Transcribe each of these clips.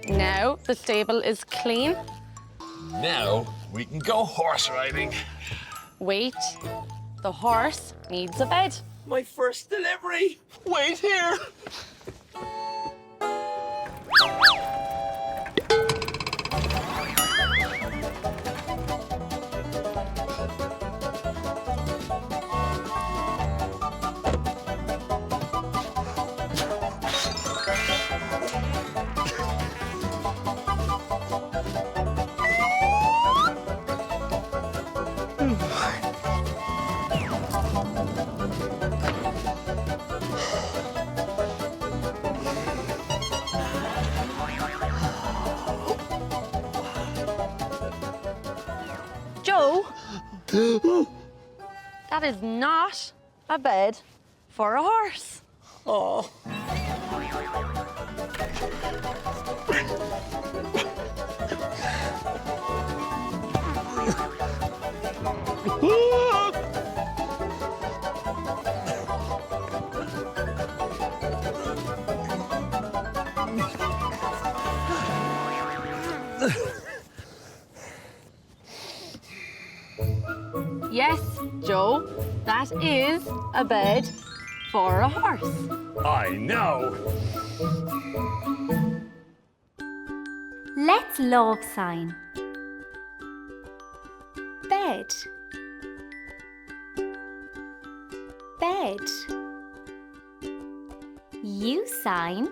Now the stable is clean. Now we can go horse riding. Wait, the horse needs a bed. My first delivery. Wait here. Joe, that is not a bed for a horse. Oh. Yes, Joe, that is a bed for a horse. I know. Let's Lámh Sign. Bed. Bed. U sign.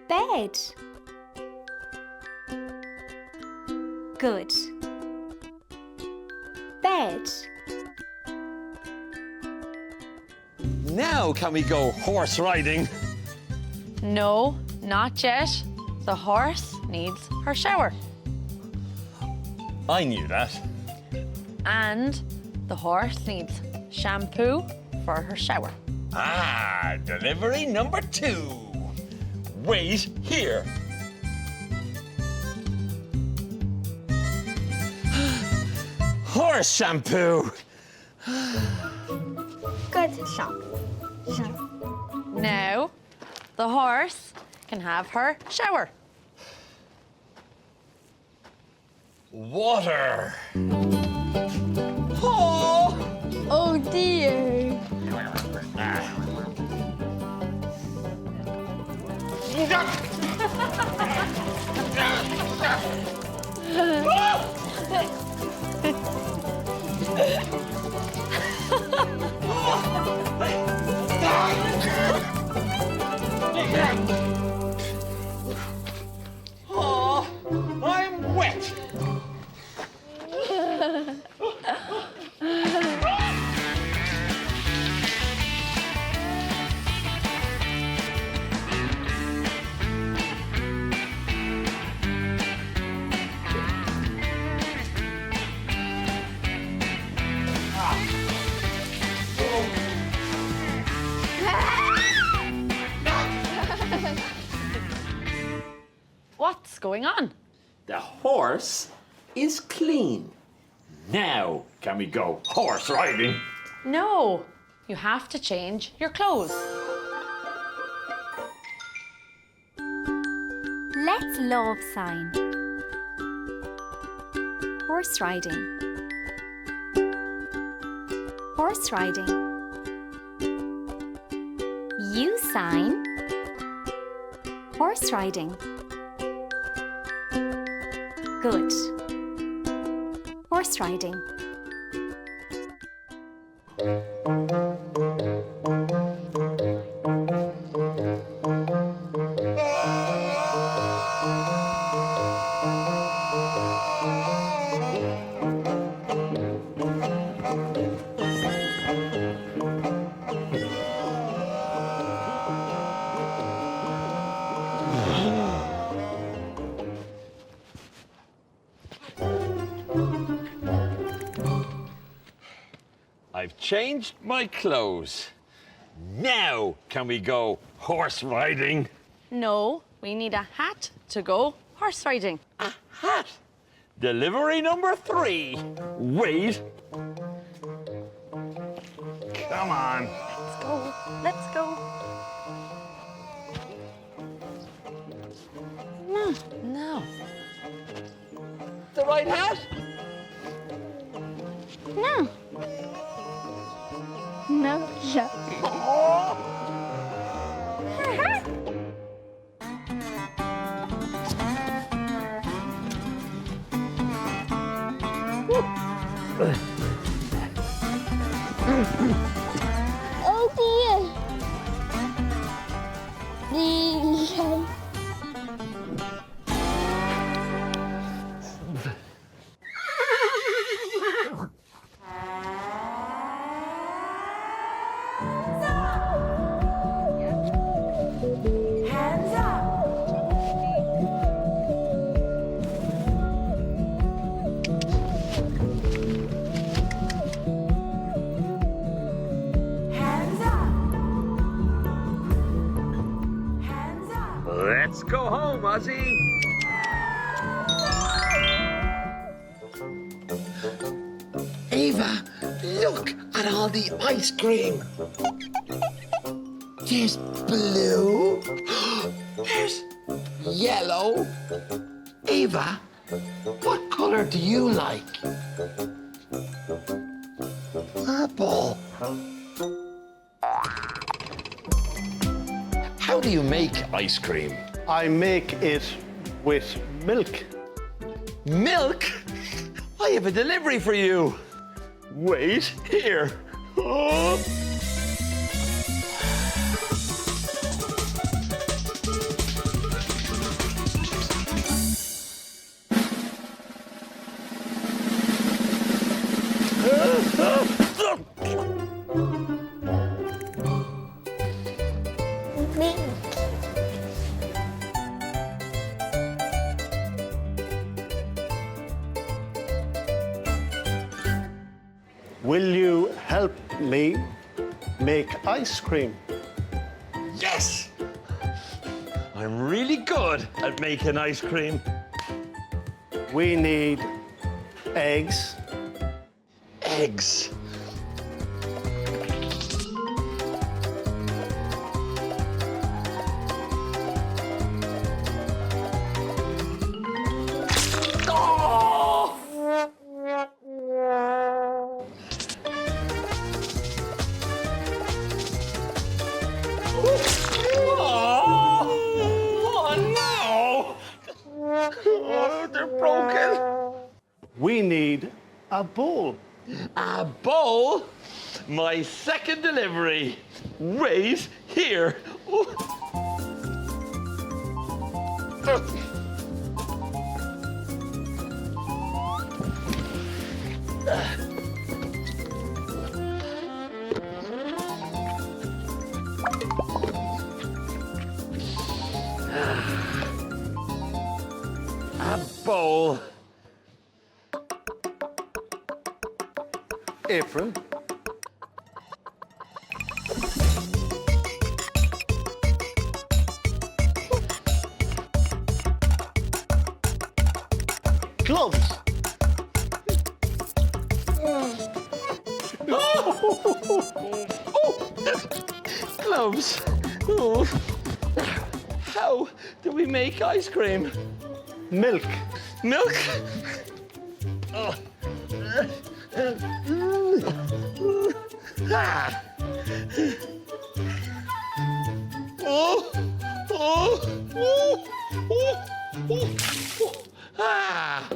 Bed. Good. Bed. Now can we go horse riding? No, not yet. The horse needs her shower. I knew that. And the horse needs shampoo for her shower. Ah, delivery number 2. Wait here. Horse shampoo. Good shop. Now, the horse can have her shower. Water. Oh. Oh dear. Oh, I'm wet. What's going on? The horse is clean. Now can we go horse riding? No, you have to change your clothes. Let's Lámh Sign. Horse riding. Horse riding. U sign. Horse riding. Good. Horse riding. I've changed my clothes. Now can we go horse riding? No, we need a hat to go horse riding. A hat. Delivery number 3. Wait. Come on. Let's go. Let's go. right hat? No. No. Oh dear. The Hands up. Hands up. Hands up. Let's go home, Ozzy. Ava, look at all the ice cream. There's blue. There's yellow. Ava, what color do you like? Purple. How do you make ice cream? I make it with milk. Milk? I have a delivery for you. Wait here. Oh. Will you help me make ice cream? Yes! I'm really good at making ice cream. We need eggs, Eggs. Oh! Oh, no! Oh, they're broken. we need a bowl. A bowl? My second delivery. Wait here. Ooh. A bowl. Apron. Gloves. Gloves. Oh. How do we make ice cream? Milk. Milk? Oh. Ah. Oh. Oh. Oh. Oh. Oh. Ah.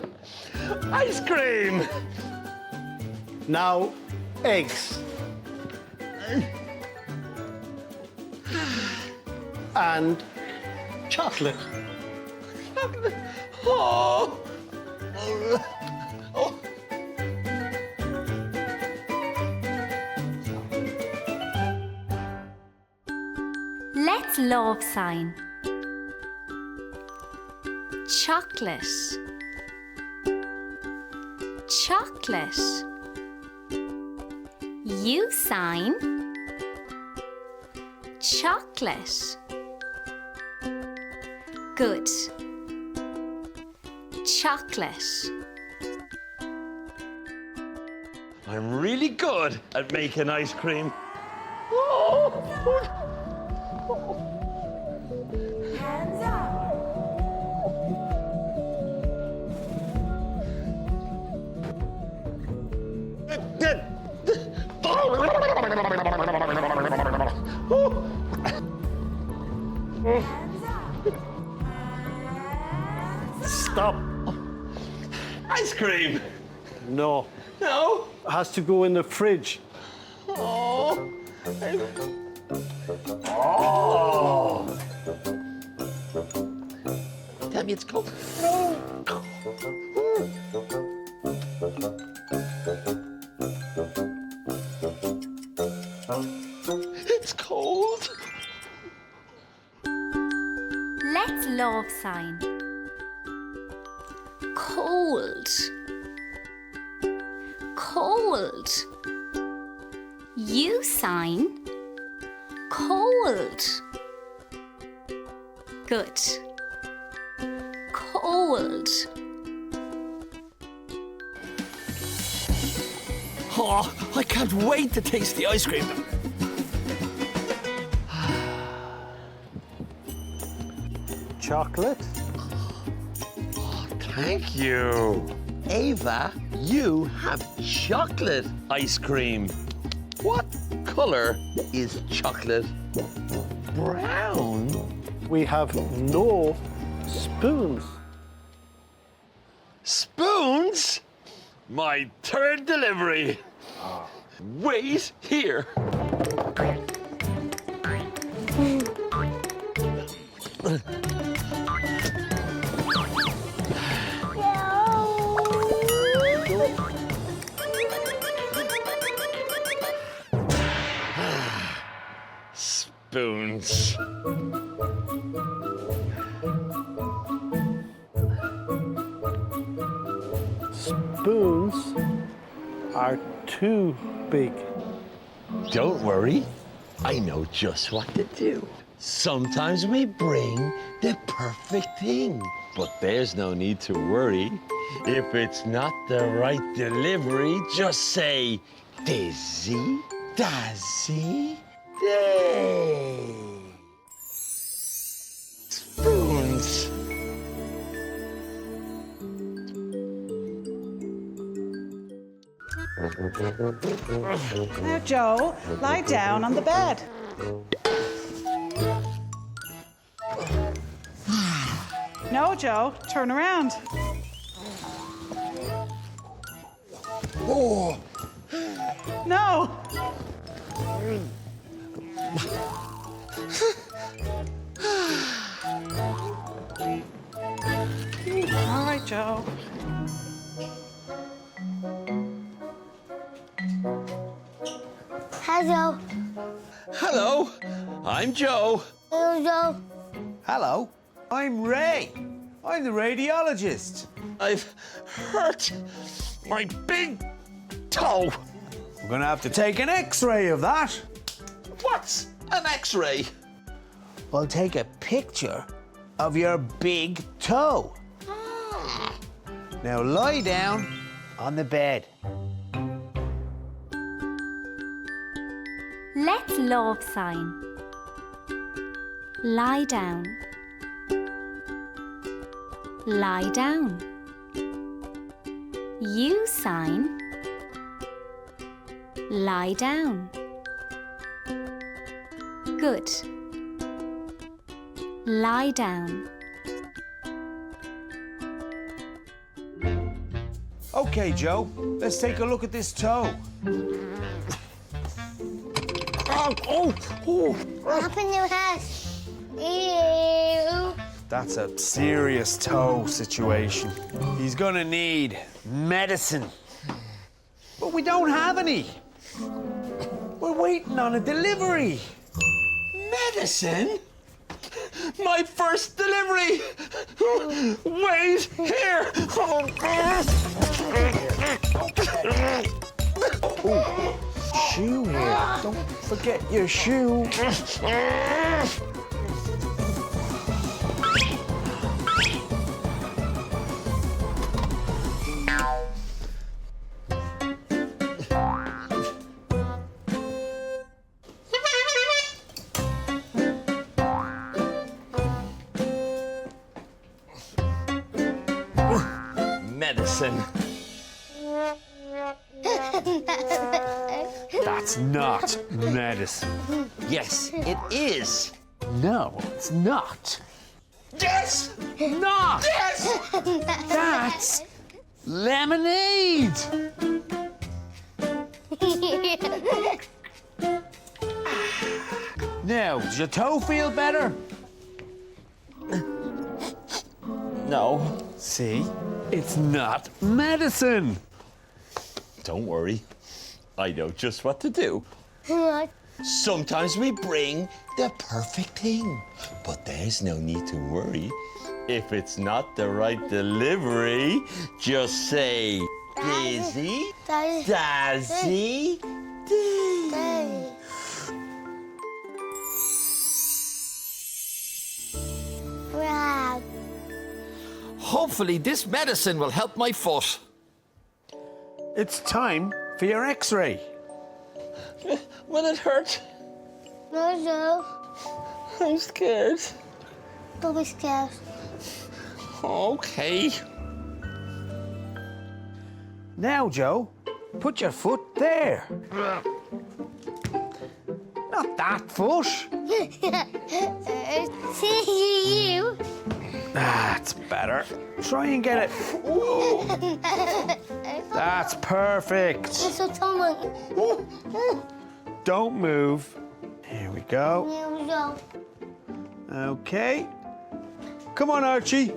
Ice cream. Now, eggs. And chocolate. Oh. Oh. Let's Lámh Sign. Chocolate. Chocolate. U sign. Chocolate. Good. Chocolate. I'm really good at making ice cream. Hands up. Hands up. Stop. Ice cream. No. No. It has to go in the fridge. Oh. Oh. Tell me it's cold. It's cold. Let's Lámh Sign. Cold. Cold. U sign. Cold. Good. Cold. Oh, I can't wait to taste the ice cream. Chocolate. Thank you. Ava, you have chocolate ice cream. What color is chocolate? Brown. We have no spoons. Spoons? My third delivery. Wait here. Spoons. Spoons are too big. Don't worry, I know just what to do. Sometimes we bring the perfect thing, but there's no need to worry. If it's not the right delivery, just say, Dizzy, Dazzy, Day. Spoons. Now, Joe, lie down on the bed. No, Joe, turn around. Oh. No. All right, Joe. Hi, Joe. Hello, I'm Joe. Hello, Joe. Hello, I'm Ray. I'm the radiologist. I've hurt my big toe. We're gonna have to take an X-ray of that. What's an X-ray? We'll take a picture of your big toe. Now lie down on the bed. Let's Lámh Sign. Lie down. Lie down. U sign. Lie down. Good. Lie down. Okay, Joe, let's take a look at this toe. What happened to your head? Ew. That's a serious toe situation. He's gonna need medicine. But we don't have any. We're waiting on a delivery. Medicine? My first delivery! Wait here! Shoe here. Don't forget your shoe. Medicine. That's not medicine. Yes, it is. No, it's not. Yes! Not! Yes! That's lemonade! Now, does your toe feel better? No. See? It's not medicine. Don't worry. I know just what to do. Sometimes we bring the perfect thing, but there's no need to worry. If it's not the right delivery, just say, Dizzy, Dazzy, Dizzy. Wow. Hopefully this medicine will help my foot. It's time for your x-ray. Will it hurt? No, Joe. I'm scared. Don't be scared. Okay. Now, Joe, put your foot there. Not that foot. See you. That's better. Try and get it. That's perfect. It's so tumble. Don't move. Here we go. No, Joe. Okay. Come on, Archie.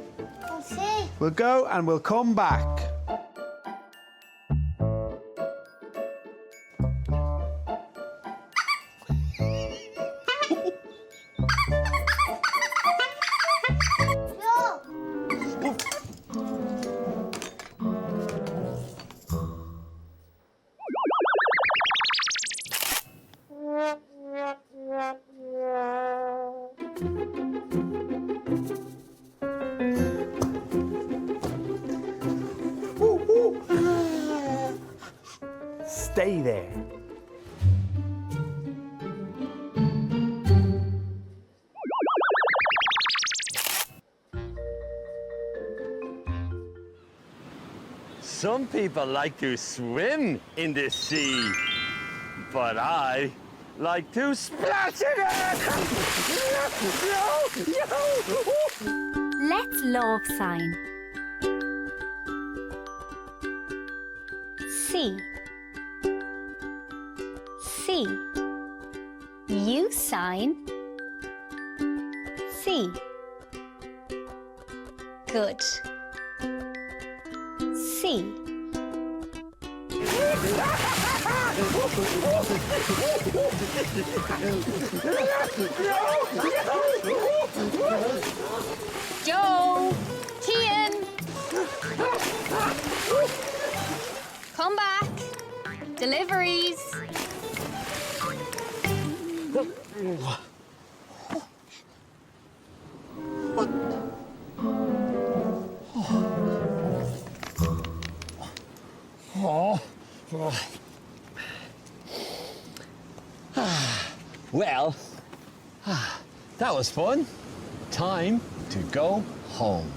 See? We'll go and we'll come back. Joe. Stay there. Some people like to swim in the sea, but I like to splash in it! Let's Lámh Sign. C. C. U sign. C. Good. C. Joe! Kian! Come back! Deliveries! Well, that was fun. Time to go home.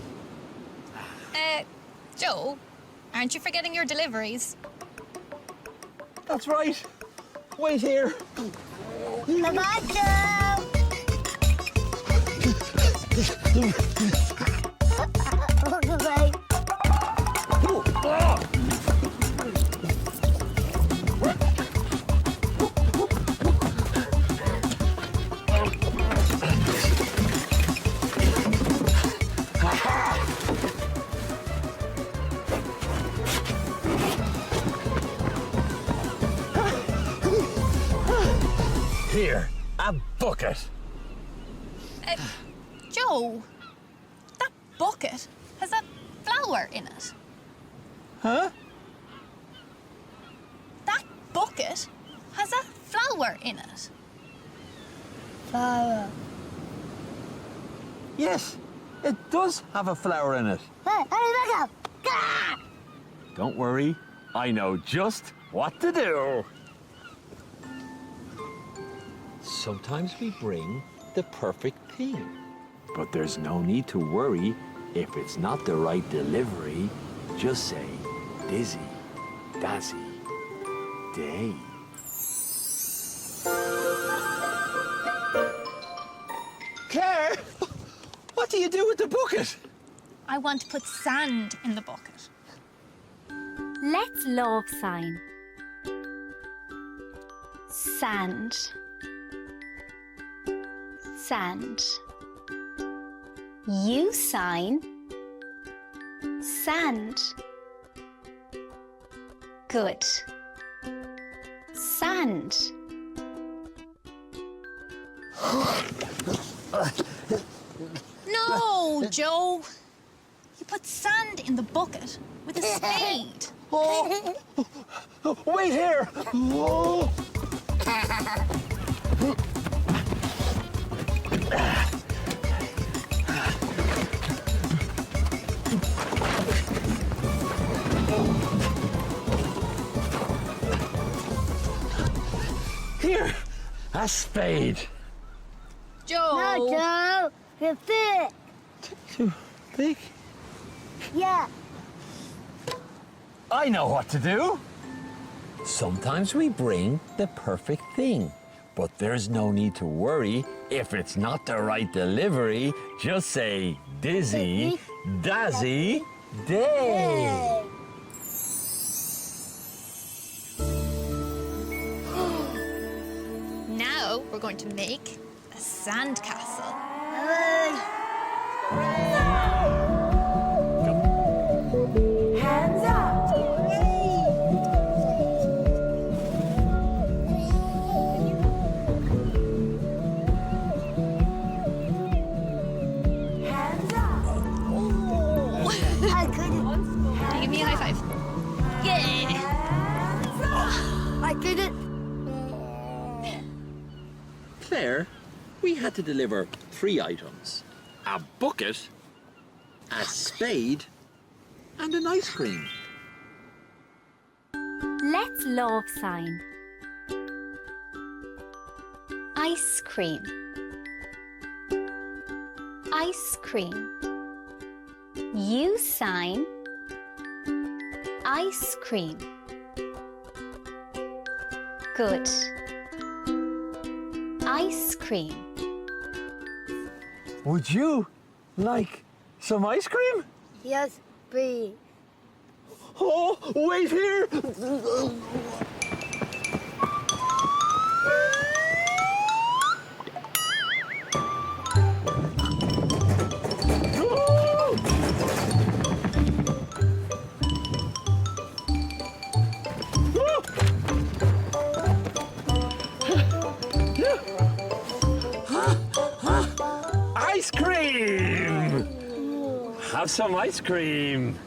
Joe, aren't you forgetting your deliveries? That's right. Wait here. Bye-bye, Joe. Bye. Here, a bucket. Joe, that bucket has a flower in it. Huh? That bucket has a flower in it. Flower. Yes, it does have a flower in it. Hey, hurry back up. Don't worry, I know just what to do. Sometimes we bring the perfect thing, but there's no need to worry if it's not the right delivery. Just say, Dizzy, Dazzy, Day. Claire, what do you do with the bucket? I want to put sand in the bucket. Let's love sign. Sand. Sand. You sign. Sand. Good. Sand. No, Joe. You put sand in the bucket with a spade. Oh, wait here. Oh. Here, a spade. Joe. No, Joe. You're thick. Too big? Yeah. I know what to do. Sometimes we bring the perfect thing, but there's no need to worry if it's not the right delivery. Just say Dizzy, Dazzy, Day. Now we're going to make a sand castle. Hands up. Hands up. I couldn't. Can you give me a high five? Yeah. Hands up. I couldn't. Claire, we had to deliver 3 items. A bucket, a spade, and an ice cream. Let's love sign. Ice cream. Ice cream. You sign. Ice cream. Good. Ice cream. Would you like some ice cream? Yes, please. Oh, wait here. Ice cream! Have some ice cream.